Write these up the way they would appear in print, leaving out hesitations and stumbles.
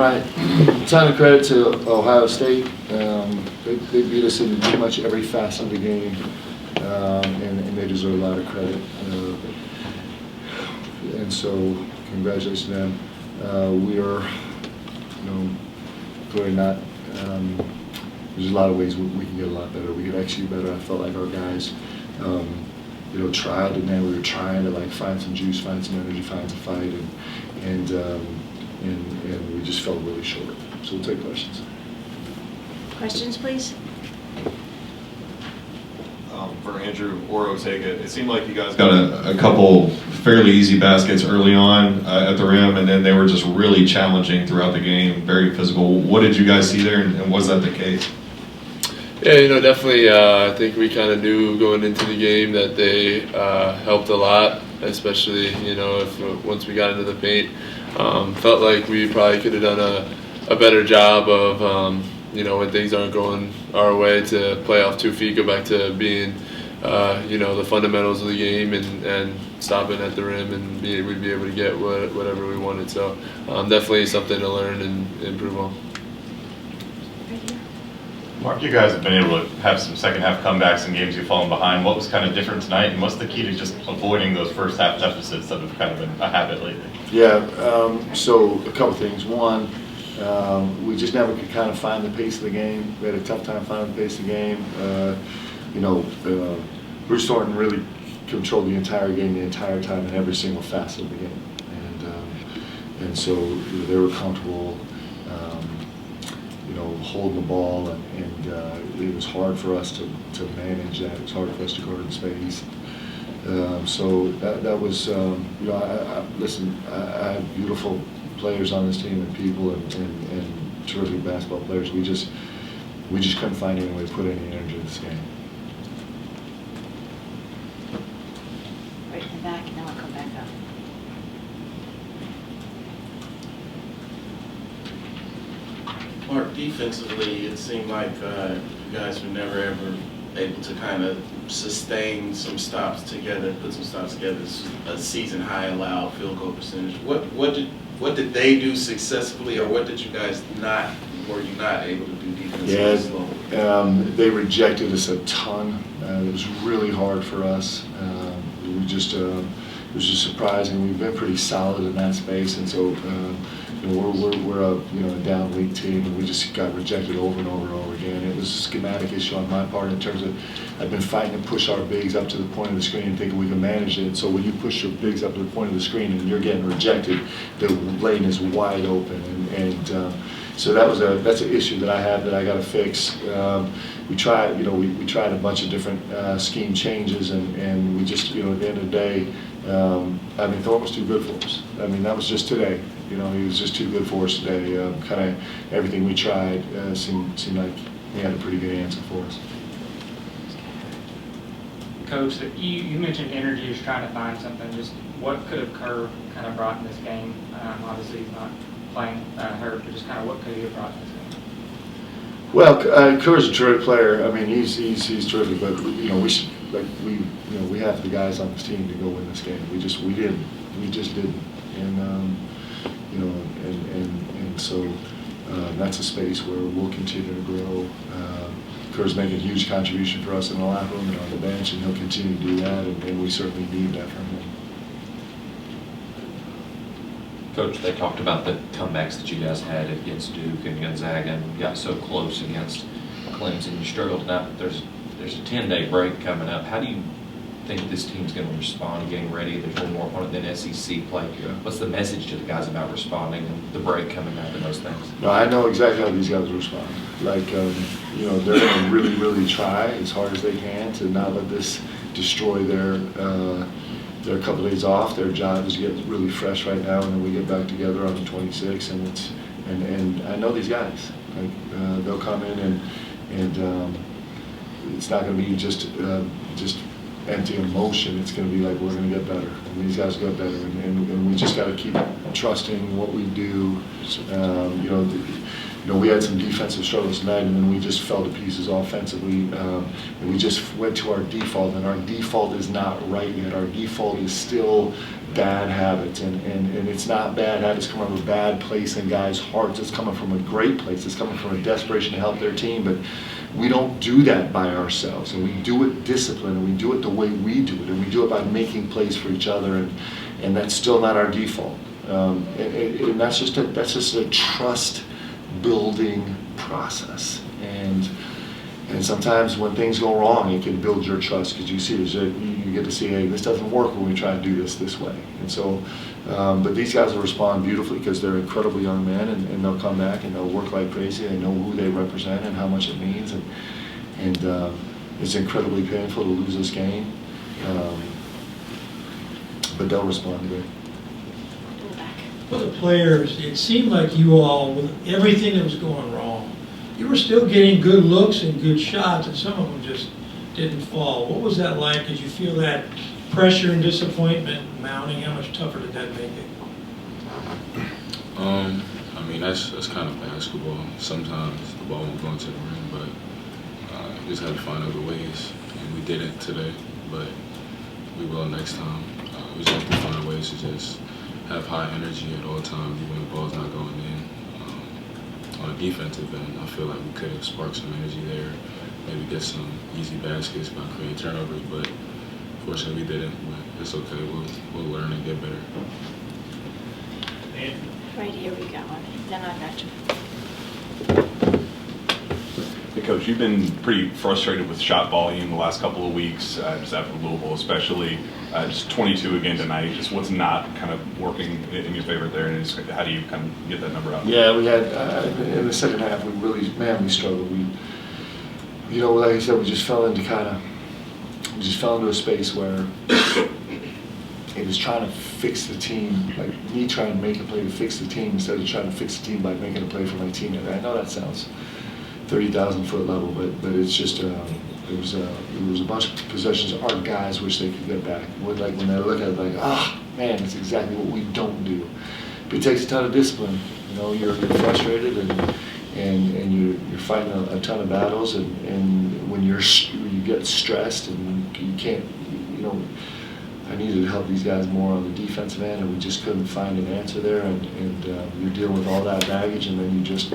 right. A ton of credit to Ohio State. They beat us in pretty much every facet of the game, and they deserve a lot of credit. And so, congratulations to them. We are, clearly not. There's a lot of ways we can get a lot better. We could execute better. I felt like our guys, tried, and then we were trying to find some juice, find some energy, find some fight, and we just fell really short. So we'll take questions. Questions, please. For Andrew or Otega, it seemed like you guys got a couple fairly easy baskets early on at the rim, and then they were just really challenging throughout the game, very physical. What did you guys see there, and was that the case? Yeah, definitely. I think we kind of knew going into the game that they helped a lot, especially if once we got into the paint. Felt like we probably could have done a better job of when things aren't going our way to play off 2 feet, go back to being the fundamentals of the game and stopping at the rim, and we'd be able to get whatever we wanted. So definitely something to learn and improve on. Mark, you guys have been able to have some second half comebacks in games you've fallen behind. What was kind of different tonight, and what's the key to just avoiding those first half deficits that have kind of been a habit lately? Yeah, so a couple things. One, we just never could kind of find the pace of the game. We had a tough time finding the pace of the game. Bruce Thornton really controlled the entire game the entire time in every single facet of the game, and so they were comfortable. Holding the ball, and it was hard for us to manage that. It was hard for us to guard in space. So that was, listen, I have beautiful players on this team and people and terrific basketball players. We just couldn't find any way to put any energy in this game. Right in the back, and then I'll come back up. Mark, defensively, it seemed like you guys were never ever able to kind of sustain some stops together, put some stops together. A season high allowed field goal percentage. What did they do successfully, or what did you guys were you not able to do defensively? Yeah, they rejected us a ton. It was really hard for us. It was just surprising. We've been pretty solid in that space, and so we're a down weak team, and we just got rejected over and over and over again. It was a schematic issue on my part in terms of I've been fighting to push our bigs up to the point of the screen and thinking we can manage it. So when you push your bigs up to the point of the screen and you're getting rejected, the lane is wide open, and so that's an issue that I have that I got to fix. We tried, we tried a bunch of different scheme changes, and we just, at the end of the day, Thornton was too good for us. That was just today. He was just too good for us today. Kind of everything we tried seemed like he had a pretty good answer for us. Coach, you mentioned energy is trying to find something. Just what could have Carr kind of brought in this game? Obviously, he's not playing hurt, but just kind of what could he have brought in this game? Well, Carr's a terrific player. He's terrific, but we should we have the guys on this team to go win this game. We just didn't, and so that's a space where we'll continue to grow. Carr's making a huge contribution for us in the locker room and on the bench, and he'll continue to do that, and we certainly need that from him. Coach, they talked about the comebacks that you guys had against Duke and Gonzaga and got so close against Clemson. You struggled now, but there's a 10-day break coming up. How do you think this team's going to respond, getting ready? There's one more opponent than SEC play. What's the message to the guys about responding and the break coming up and those things? No, I know exactly how these guys respond. They're going to really, really try as hard as they can to not let this destroy their couple days off. Their job is to get really fresh right now, and then we get back together on the 26th. And I know these guys. They'll come in and it's not going to be just empty emotion. It's going to be like we're going to get better, and these guys get better, and we just got to keep trusting what we do. We had some defensive struggles tonight, and then we just fell to pieces offensively. And we just went to our default, and our default is not right yet. Our default is still bad habits, and it's not bad habits coming from a bad place in guys' hearts. It's coming from a great place. It's coming from a desperation to help their team, but we don't do that by ourselves, and we do it disciplined, and we do it the way we do it, and we do it by making plays for each other, and that's still not our default. And that's just a trust building process, and sometimes when things go wrong, it can build your trust, because you get to see, hey, this doesn't work when we try to do this way. And so, but these guys will respond beautifully because they're incredibly young men, and they'll come back and they'll work like crazy. They know who they represent and how much it means, and it's incredibly painful to lose this game, but they'll respond to it. In the back. For the players, it seemed like you all, with everything that was going wrong, you were still getting good looks and good shots, and some of them just didn't fall. What was that like? Did you feel that pressure and disappointment mounting? How much tougher did that make it? I mean, that's kind of basketball. Sometimes the ball won't go into the rim, but you just have to find other ways. And we didn't today, but we will next time. We just have to find ways to just have high energy at all times, even when the ball's not going in. On a defensive end, I feel like we could have sparked some energy there, maybe get some easy baskets by creating turnovers, but fortunately we didn't. But it's okay. We'll learn and get better. Right here we got one. Then I got you. Hey, Coach, you've been pretty frustrated with shot volume the last couple of weeks, just after Louisville especially. Just 22 again tonight. Just what's not kind of working in your favor there, and just how do you kind of get that number out? Yeah, we had in the second half we struggled. Like I said, we just fell into a space where it was trying to fix the team, like me trying to make a play to fix the team instead of trying to fix the team by making a play for my teammate. I know that sounds 30,000 foot level, but it's just there was a bunch of possessions our guys wish they could get back. When they look at it, like, man, it's exactly what we don't do. But it takes a ton of discipline. You're frustrated and you're fighting a ton of battles, and when you get stressed and you can't, I needed to help these guys more on the defensive end, and we just couldn't find an answer there, and you're dealing with all that baggage, and then you just,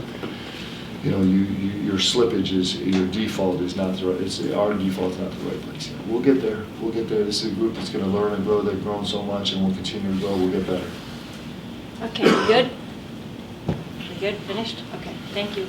your slippage your default is not the right, our default is not the right place. We'll get there. This is a group that's going to learn and grow. They've grown so much, and we'll continue to grow. We'll get better. Okay, we good? We good? Finished? Okay, thank you.